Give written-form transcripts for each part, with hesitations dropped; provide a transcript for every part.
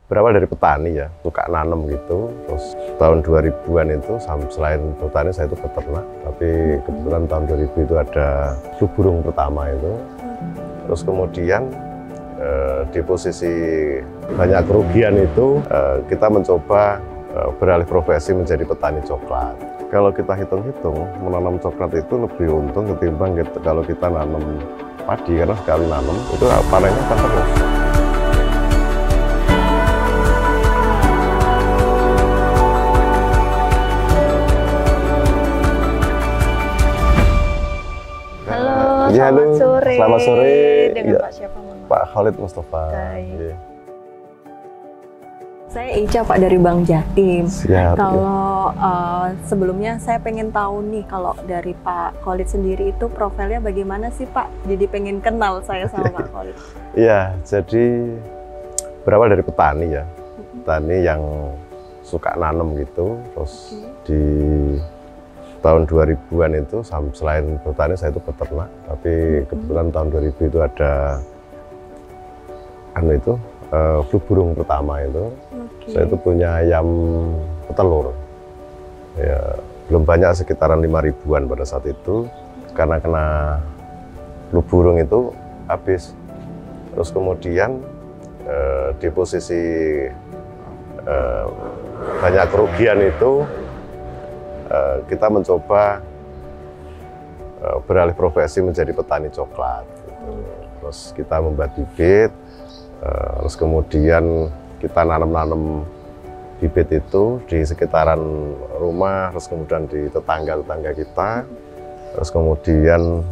berawal dari petani ya, suka nanam gitu. Terus tahun 2000-an itu selain petani saya itu peternak, tapi kebetulan tahun 2000 itu ada flu burung pertama itu. Terus kemudian di posisi banyak kerugian itu kita mencoba beralih profesi menjadi petani coklat. Kalau kita hitung-hitung, menanam coklat itu lebih untung ketimbang kalau kita nanam padi, karena sekali nanam itu panennya akan terus. Ya, halo. Selamat sore. Dengan ya, Pak siapa? Pak Khalid Mustafa. Ya. Saya Ica Pak dari Bank Jatim. Siap, kalau sebelumnya saya pengen tahu nih, kalau dari Pak Khalid sendiri itu profilnya bagaimana sih Pak? Jadi pengen kenal saya sama Pak Khalid. Iya, jadi berawal dari petani ya. Petani yang suka nanam gitu. Terus di tahun 2000-an itu selain petani saya itu peternak, tapi kebetulan tahun 2000 itu ada flu burung pertama itu. Saya itu punya ayam petelur. Ya, belum banyak, sekitaran 5.000-an pada saat itu. Karena kena flu burung itu habis. Terus kemudian di posisi banyak kerugian itu kita mencoba beralih profesi menjadi petani coklat gitu. Terus kita membuat bibit, terus kemudian kita nanam bibit itu di sekitaran rumah, terus kemudian di tetangga-tetangga kita, terus kemudian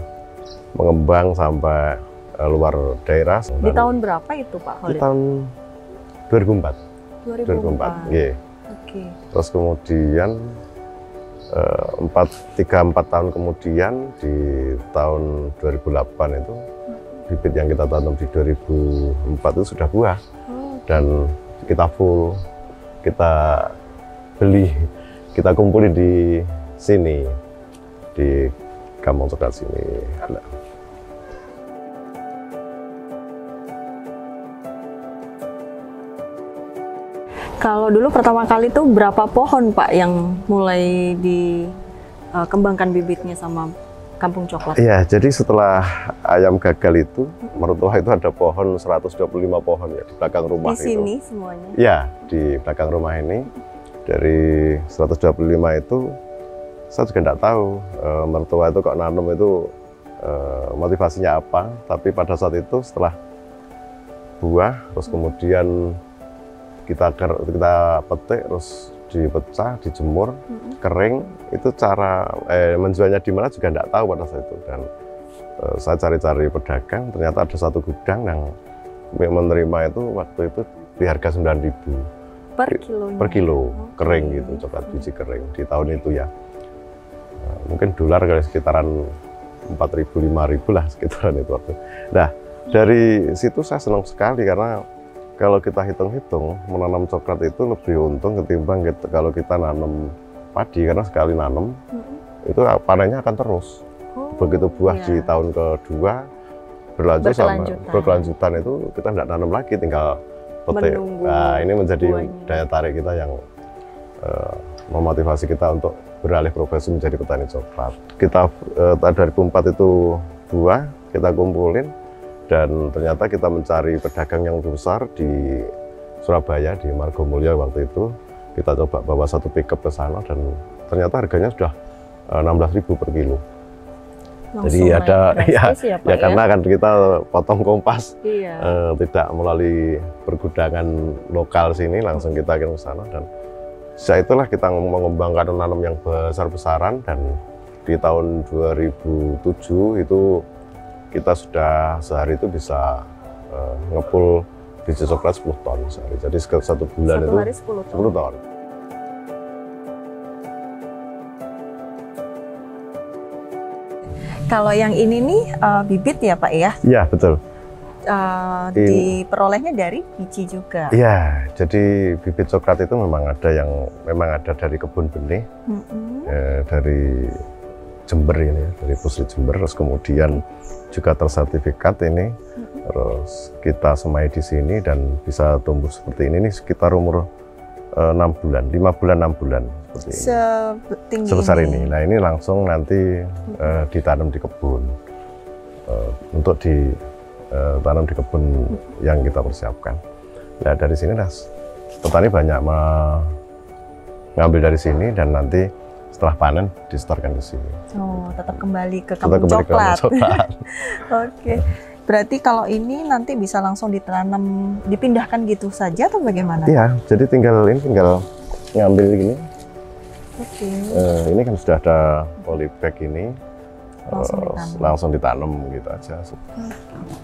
mengembang sampai luar daerah. Di tahun berapa itu Pak Khalid? Di tahun 2004. 2004. Yeah. Oke. Terus kemudian 3-4 tahun kemudian di tahun 2008 itu bibit yang kita tanam di 2004 itu sudah buah. Dan kita beli, kita kumpulin di sini, di Kampung Coklat sini. Kalau dulu pertama kali tuh berapa pohon Pak yang mulai dikembangkan bibitnya sama Kampung Coklat? Iya, jadi setelah ayam gagal itu, mertua itu ada pohon 125 pohon ya di belakang rumah. Di sini semuanya? Ya, di belakang rumah ini. Dari 125 itu, saya juga tidak tahu mertua itu kok nanam itu motivasinya apa. Tapi pada saat itu setelah buah, terus kemudian kita petik, terus dipecah, dijemur, kering. Itu cara menjualnya di mana juga tidak tahu pada saat itu. Dan saya cari-cari pedagang, ternyata ada satu gudang yang menerima itu waktu itu di harga 9.000 per kilo kering gitu, coklat biji kering di tahun itu ya. Mungkin dolar kali sekitaran 4.000, 5.000 lah sekitaran itu waktu. Nah, dari situ saya senang sekali, karena kalau kita hitung-hitung, menanam coklat itu lebih untung ketimbang kalau kita nanam padi, karena sekali nanam itu panennya akan terus. Begitu buah di tahun kedua berkelanjutan itu kita tidak nanam lagi, tinggal petik. Nah, ini menjadi daya tarik kita yang memotivasi kita untuk beralih profesi menjadi petani coklat. Kita dari 2004 itu buah, kita kumpulin. Dan ternyata kita mencari pedagang yang lebih besar di Surabaya, di Margomulyo waktu itu. Kita coba bawa satu pickup ke sana, dan ternyata harganya sudah 16.000 per kilo. Jadi ada ya, karena kan kita potong kompas, tidak melalui pergudangan lokal sini, langsung kita kirim ke sana. Dan sejak itulah kita mengembangkan nanam yang besar-besaran, dan di tahun 2007 itu kita sudah sehari itu bisa ngepul biji coklat 10 ton sehari. Jadi satu bulan itu 10 ton. Kalau yang ini nih bibit ya Pak ya? Iya, betul. Diperolehnya dari biji juga? Iya, jadi bibit coklat itu memang ada dari kebun benih, dari Jember ini ya, dari Pusri Jember, terus kemudian juga tersertifikat ini, terus kita semai di sini dan bisa tumbuh seperti ini sekitar umur 6 bulan, 5 bulan 6 bulan seperti ini. Setinggi Sebesar ini. Nah ini langsung nanti ditanam di kebun untuk ditanam di kebun yang kita persiapkan. Nah dari sini petani banyak mengambil dari sini dan nanti setelah panen disetorkan ke sini. Oh, tetap kembali ke kampung coklat. Oke. Berarti kalau ini nanti bisa langsung ditanam, dipindahkan gitu saja atau bagaimana? Iya, jadi tinggal ngambil gini. Oke. Ini kan sudah ada polybag ini, langsung ditanam gitu aja.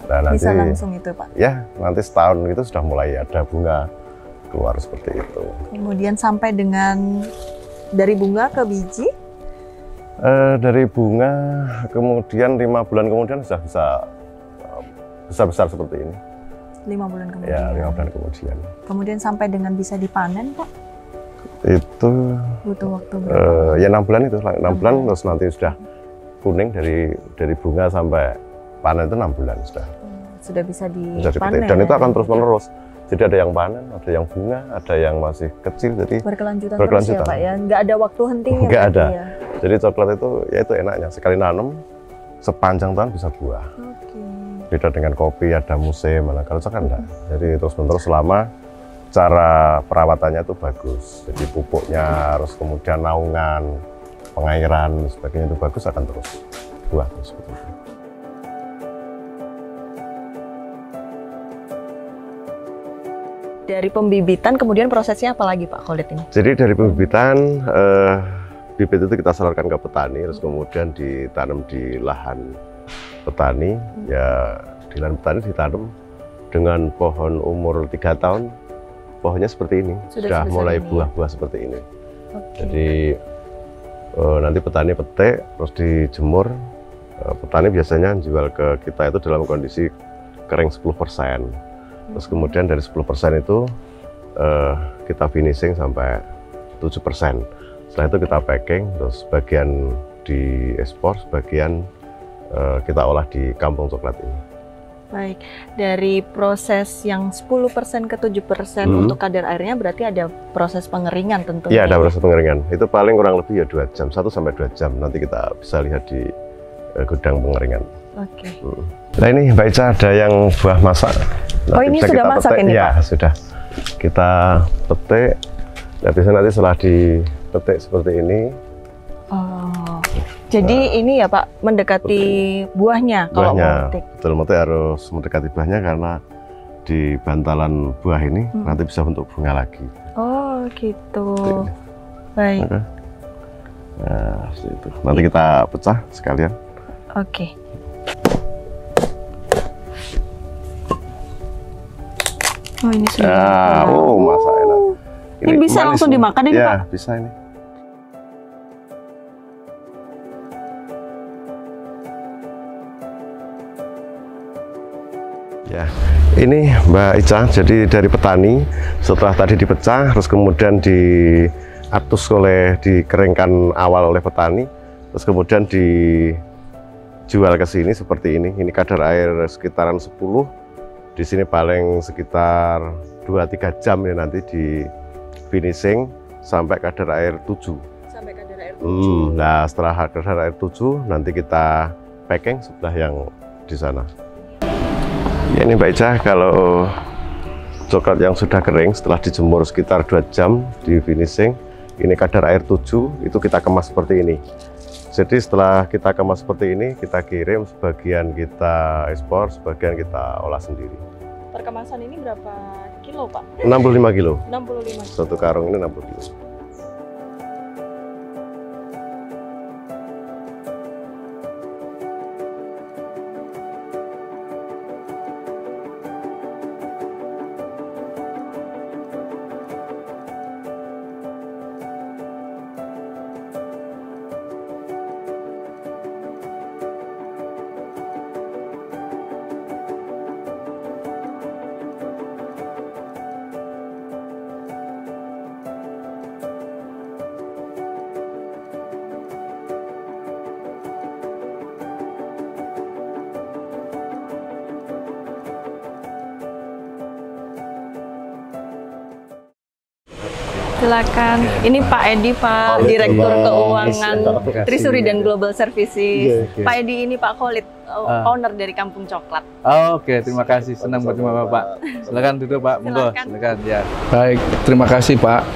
Nah, nanti, bisa langsung itu Pak? Ya, nanti setahun itu sudah mulai ada bunga keluar seperti itu. Kemudian sampai dengan dari bunga ke biji? Dari bunga kemudian 5 bulan kemudian sudah bisa besar-besar seperti ini. 5 bulan kemudian? Ya, 5 bulan kemudian. Kemudian sampai dengan bisa dipanen Pak? Itu butuh waktu berapa? Ya 6 bulan itu, 6 bulan terus nanti sudah kuning dari bunga sampai panen itu 6 bulan sudah. Sudah bisa dipanen. Dan itu akan terus menerus. Jadi ada yang panen, ada yang bunga, ada yang masih kecil, jadi berkelanjutan terus ya Pak ya, nggak ada waktu hentinya. Nggak ada. Ya. Jadi coklat itu ya itu enaknya sekali nanam sepanjang tahun bisa buah. Beda dengan kopi ada musim, kalau coklat enggak. Jadi terus menerus selama cara perawatannya itu bagus. Jadi pupuknya harus kemudian naungan, pengairan, sebagainya itu bagus akan terus buah terus seperti itu. Dari pembibitan kemudian prosesnya apa lagi Pak Khalid ini? Jadi dari pembibitan bibit itu kita salurkan ke petani, terus kemudian ditanam di lahan petani. Ya di lahan petani ditanam dengan pohon umur 3 tahun, pohonnya seperti ini, sudah mulai buah-buah seperti ini. Jadi nanti petani petik, terus dijemur. Petani biasanya jual ke kita itu dalam kondisi kering 10%. Terus kemudian dari 10% itu kita finishing sampai 7%. Setelah itu kita packing, terus bagian diekspor, sebagian kita olah di kampung coklat ini. Baik, dari proses yang 10% ke 7% untuk kadar airnya berarti ada proses pengeringan tentunya. Iya, ada proses pengeringan. Itu paling kurang lebih ya 2 jam, 1 sampai 2 jam. Nanti kita bisa lihat di gudang pengeringan. Oke. Nah ini Mbak Ica ada yang buah masak. Oh ini sudah masak petik. Ini ya, Pak? Sudah. Kita petik. Nah biasanya nanti setelah dipetik seperti ini. Oh, jadi ini ya Pak mendekati buahnya kalau mau petik. Betul, metik harus mendekati buahnya karena di bantalan buah ini nanti bisa bentuk bunga lagi. Oh gitu. Baik. Nah seperti itu. Nanti kita pecah sekalian. Oke. Oh ini sudah. Masak enak. Ini bisa langsung dimakan ini Pak? Ya bisa ini. Ya, ini Mbak Ica, jadi dari petani setelah tadi dipecah, terus kemudian diatus dikeringkan awal oleh petani, terus kemudian dijual ke sini seperti ini. Ini kadar air sekitaran 10, di sini paling sekitar 2-3 jam ya nanti di finishing sampai kadar air 7. Sampai kadar air 7. Nah setelah kadar air 7 nanti kita packing sebelah yang di sana. Ya ini Mbak Ica, kalau coklat yang sudah kering setelah dijemur sekitar 2 jam di finishing, ini kadar air 7, itu kita kemas seperti ini. Jadi setelah kita kemas seperti ini, kita kirim, sebagian kita ekspor, sebagian kita olah sendiri. Perkemasan ini berapa kilo Pak? 65 kilo. 65 kilo. Satu karung ini 60 kilo. silakan. Ini Pak Edi, Pak Direktur Keuangan Trisuri dan Global Services. Pak Edi ini Pak Khalid, owner dari Kampung Coklat. Oke, terima kasih. Senang bertemu Bapak. Silakan duduk Pak. Monggo, silakan ya. Baik, terima kasih Pak.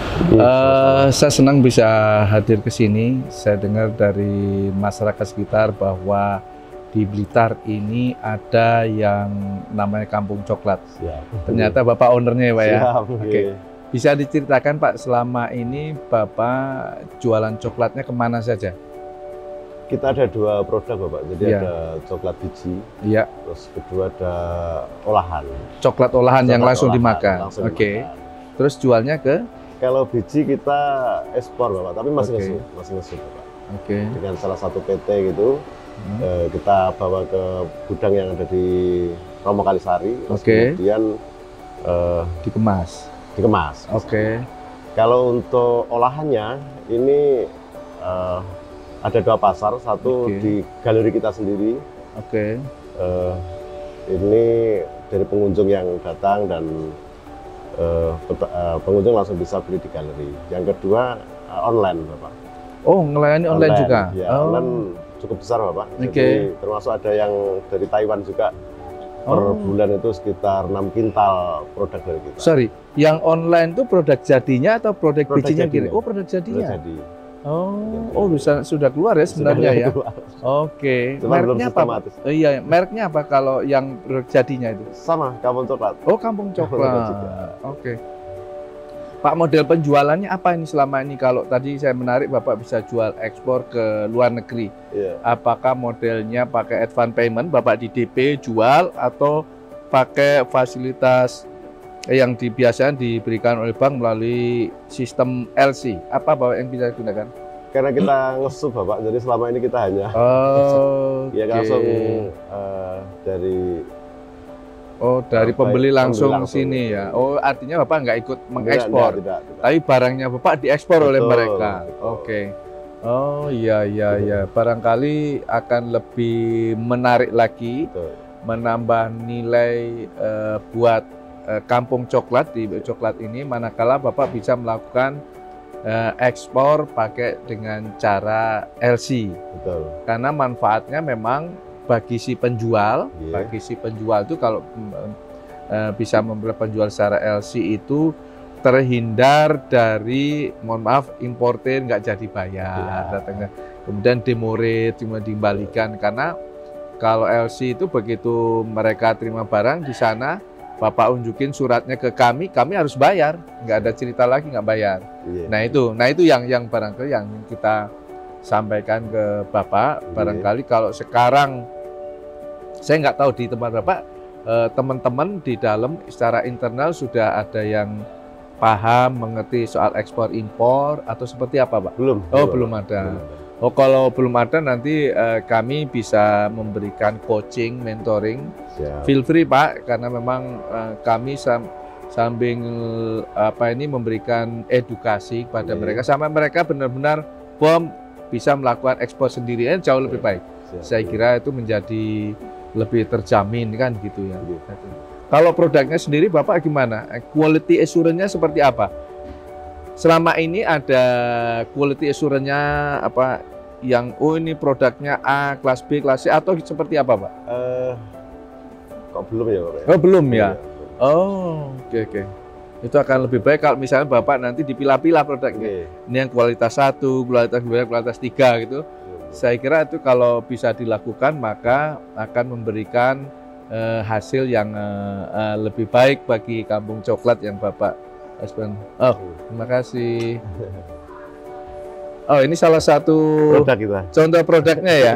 Saya senang bisa hadir ke sini. Saya dengar dari masyarakat sekitar bahwa di Blitar ini ada yang namanya Kampung Coklat. Ternyata Bapak ownernya ya Pak ya? Oke. Bisa diceritakan Pak, selama ini Bapak jualan coklatnya kemana saja? Kita ada 2 produk Bapak, jadi ada coklat biji, terus kedua ada olahan. Coklat olahan yang langsung dimakan? Oke. Terus jualnya ke? Kalau biji kita ekspor Bapak, tapi masih ngesut Bapak. Oke. Dengan salah satu PT gitu, kita bawa ke gudang yang ada di Romo Kalisari, terus kemudian dikemas. Oke. Kalau untuk olahannya ini ada 2 pasar, satu di galeri kita sendiri. Ini dari pengunjung yang datang dan pengunjung langsung bisa beli di galeri. Yang kedua online Bapak. Oh, ngelayani online juga? Ya, online cukup besar Bapak. Jadi termasuk ada yang dari Taiwan juga. Per bulan itu sekitar 6 kintal produk dari kita. Sorry, yang online itu produk jadinya atau produk bijinya? Oh, produk jadinya. Jadi. Sudah keluar ya sebenarnya ya. Oke. Mereknya apa? Oh iya, mereknya apa kalau yang produk jadinya itu? Sama, Kampung Coklat. Oh, Kampung Coklat. Oke. Pak, model penjualannya apa ini selama ini? Kalau tadi saya menarik Bapak bisa jual ekspor ke luar negeri. Apakah modelnya pakai advance payment, Bapak di DP jual, atau pakai fasilitas yang biasanya diberikan oleh bank melalui sistem LC? Apa Bapak yang bisa digunakan? Karena kita ngesup Bapak, jadi selama ini kita hanya langsung dari pembeli langsung sini ya. Oh, artinya Bapak nggak ikut mengekspor, tapi barangnya Bapak diekspor oleh mereka. Oke. Oh iya. Barangkali akan lebih menarik lagi, menambah nilai buat Kampung Coklat di coklat ini, manakala Bapak bisa melakukan ekspor pakai dengan cara LC. Karena manfaatnya memang bagi si penjual, itu kalau bisa membeli penjual secara LC itu terhindar dari, mohon maaf, importir nggak jadi bayar, datangnya kemudian demorit, cuma dikembalikan. Karena kalau LC itu begitu mereka terima barang di sana, Bapak unjukin suratnya ke kami harus bayar, nggak ada cerita lagi nggak bayar. Nah itu yang barangkali yang kita sampaikan ke Bapak. Barangkali kalau sekarang saya nggak tahu di tempat Bapak, teman-teman di dalam secara internal sudah ada yang paham, mengerti soal ekspor impor atau seperti apa Pak? Belum ada. Oh, kalau belum ada nanti kami bisa memberikan coaching, mentoring. Feel free Pak, karena memang kami sambil memberikan edukasi kepada mereka sampai mereka benar-benar bisa melakukan ekspor sendirian jauh lebih baik. Saya kira itu menjadi lebih terjamin kan gitu ya. Kalau produknya sendiri Bapak gimana? Quality assurance-nya seperti apa? Selama ini ada quality assurance-nya apa yang ini produknya A, kelas B, kelas C atau seperti apa Pak? Kok belum ya Pak? Oh belum ya? Oke. Itu akan lebih baik kalau misalnya Bapak nanti dipilah-pilah produknya. Ini yang kualitas 1, kualitas 2, kualitas 3 gitu. Saya kira itu kalau bisa dilakukan maka akan memberikan hasil yang lebih baik bagi Kampung Coklat yang Bapak Aspen. Terima kasih. Ini salah satu produk kita. Contoh produknya ya?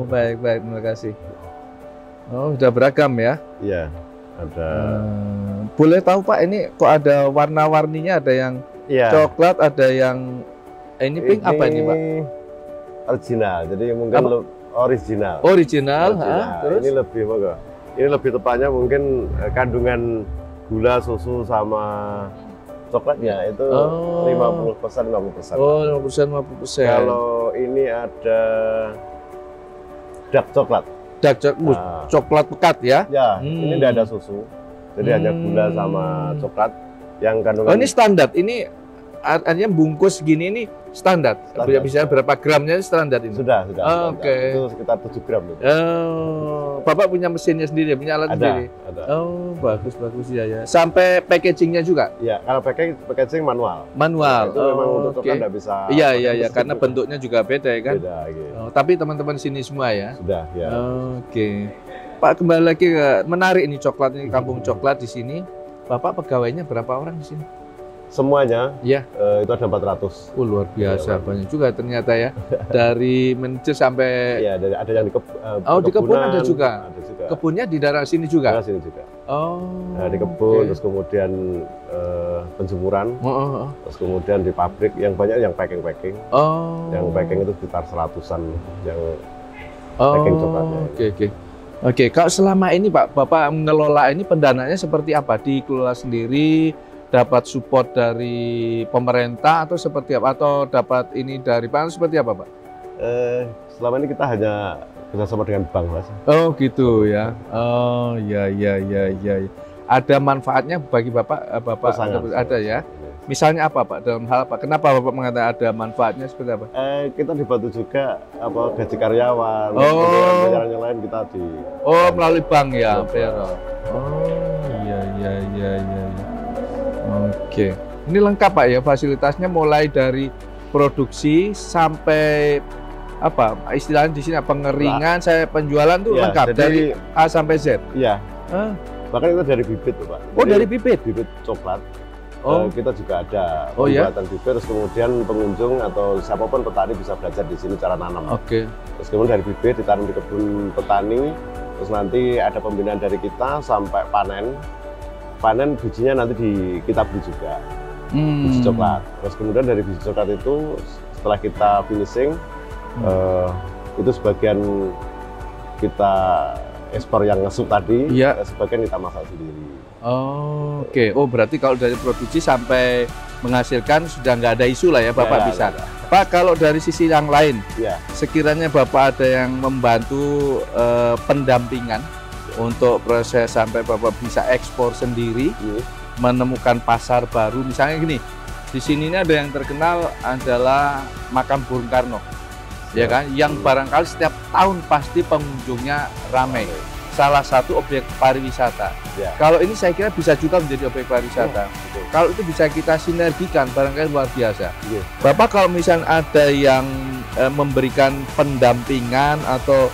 Baik, terima kasih. Sudah beragam ya? Iya, ada. Boleh tahu Pak, ini kok ada warna-warninya, ada yang coklat, ada yang ini pink, apa ini Pak? Original, jadi mungkin original. Terus? Ini lebih tepatnya mungkin kandungan gula, susu sama coklatnya itu 50%. 50%. 50%. Kalau ini ada dark coklat. Coklat pekat ya? Ya, ini tidak ada susu. Jadi hanya gula sama coklat yang kandungan. Ini standar. Ini artinya bungkus gini ini standar. Bisa berapa gramnya standar ini? Sudah. Oke. Itu sekitar 7 gram. Itu. Bapak punya mesinnya sendiri, punya alat sendiri? Ada. Oh, bagus ya. Sampai packagingnya juga? Ya, kalau packaging manual. Manual. Itu memang untuk coklat nggak bisa. Iya, karena bentuknya juga beda ya kan? Beda, gitu. Tapi teman-teman sini semua ya? Sudah, ya. Oke. Pak, kembali lagi ke menarik ini coklat ini, kampung coklat di sini. Bapak pegawainya berapa orang di sini? Semuanya ya itu ada 400. Luar biasa, banyak juga ternyata ya. Dari manajer sampai ada yang di di kebun ada juga. Kebunnya di daerah sini juga. Daerah sini juga. Nah, di kebun, terus kemudian penjemuran, terus kemudian di pabrik yang banyak yang packing. Yang packing itu sekitar 100-an yang packing coklatnya. Oke. Kalau selama ini Pak, Bapak mengelola ini pendanaannya seperti apa? Dikelola sendiri? Dapat support dari pemerintah atau seperti apa? Atau dapat ini dari bank seperti apa, Pak? Selama ini kita hanya bersama dengan bank, Mas. Oh gitu ya. Oh ya. Ada manfaatnya bagi Bapak? Sangat, ada ya. Misalnya apa, Pak? Dalam hal apa? Kenapa Bapak mengatakan ada manfaatnya seperti apa? Kita dibantu juga gaji karyawan, bayaran yang lain kita di. Melalui bank ya, payroll. Iya. Oke, ini lengkap Pak ya fasilitasnya mulai dari produksi sampai apa istilahnya di sini pengeringan, saya penjualan tuh lengkap dari A sampai Z. Iya. Bahkan itu dari bibit tuh Pak. Dari bibit coklat. Kita juga ada pembuatan bibit, terus kemudian pengunjung atau siapapun petani bisa belajar di sini cara nanam. Oke. Terus kemudian dari bibit ditanam di kebun petani, terus nanti ada pembinaan dari kita sampai panen bijinya nanti kita beli juga biji coklat. Terus kemudian dari biji coklat itu setelah kita finishing itu sebagian kita ekspor yang ngesuk tadi, sebagian kita masak sendiri. Oke. Berarti kalau dari produksi sampai menghasilkan sudah nggak ada isu lah ya Bapak bisa. Pak, kalau dari sisi yang lain, sekiranya Bapak ada yang membantu pendampingan untuk proses sampai Bapak bisa ekspor sendiri, menemukan pasar baru. Misalnya gini, di sini ini ada yang terkenal adalah makam Bung Karno, ya kan? Yang barangkali setiap tahun pasti pengunjungnya ramai. Salah satu objek pariwisata. Kalau ini saya kira bisa juga menjadi objek pariwisata. Kalau itu bisa kita sinergikan, barangkali luar biasa. Bapak kalau misalnya ada yang memberikan pendampingan atau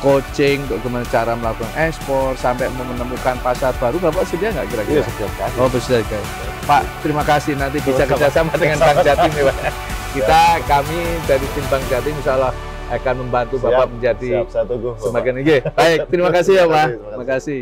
coaching untuk bagaimana cara melakukan ekspor sampai menemukan pasar baru, Bapak sedia nggak kira-kira? Bersedia. Pak, terima kasih, nanti bisa kerjasama dengan Bank Jatim ya Pak. Kami dari tim Bank Jatim insya Allah akan membantu Bapak menjadi saya tunggu, semakin baik. Terima kasih ya Pak. Terima kasih.